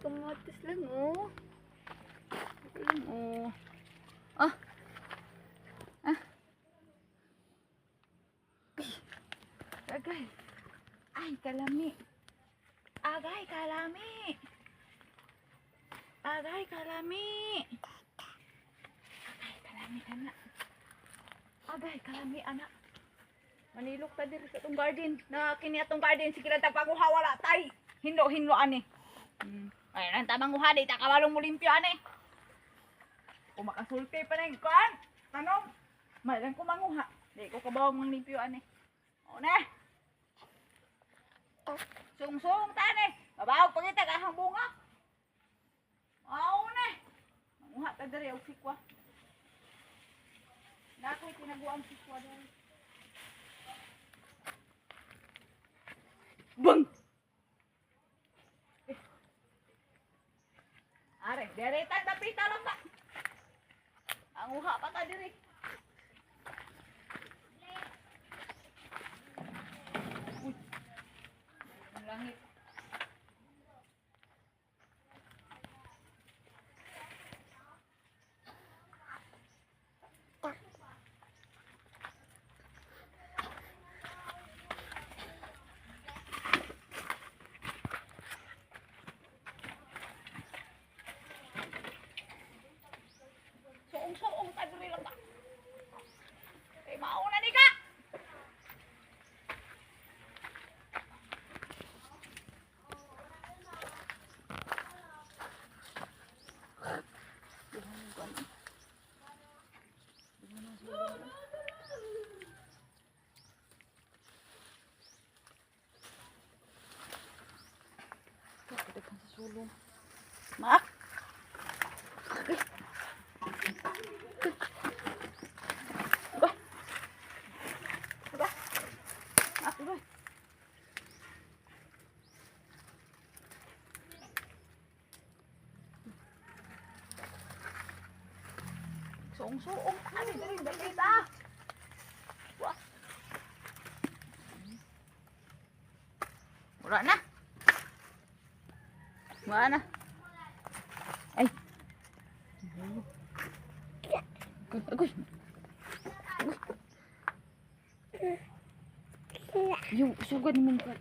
kamatis lang, oh. Ito lang, oh. Ah. Ah. Agay. Ay, kalami. Agay, kalami. Agay, kalami. Agay, kalami, anak. Agay, kalami, anak. Manilok ta diri sa itong garden. Na kini atong garden. Sige lang tagpakuha, wala tay. Hinlo ani. Ay, nang tamang uha, di ta kabalong mo limpyo ani. Kung makasulti pa na yung kuhan. Tanong. Malang ko manguha. Di ko kabawang mong limpyo ani. O na. Sung-sung ta ni. Babawag pa kita kahang bunga. O na. Manguha ta diri og sikwa. Nakoy tinaguan sikwa diri. Bang! Are, deretan tapi talong ka. Ang uha pa ta diri. Uy. Ang langit. Suong ta diri lang ka. Kay mauna ni ka. Mak. Suong-suong ani diri dakita. Wah. Wala na. Wala na. Ay. Agoy. Yung sugad mo ka.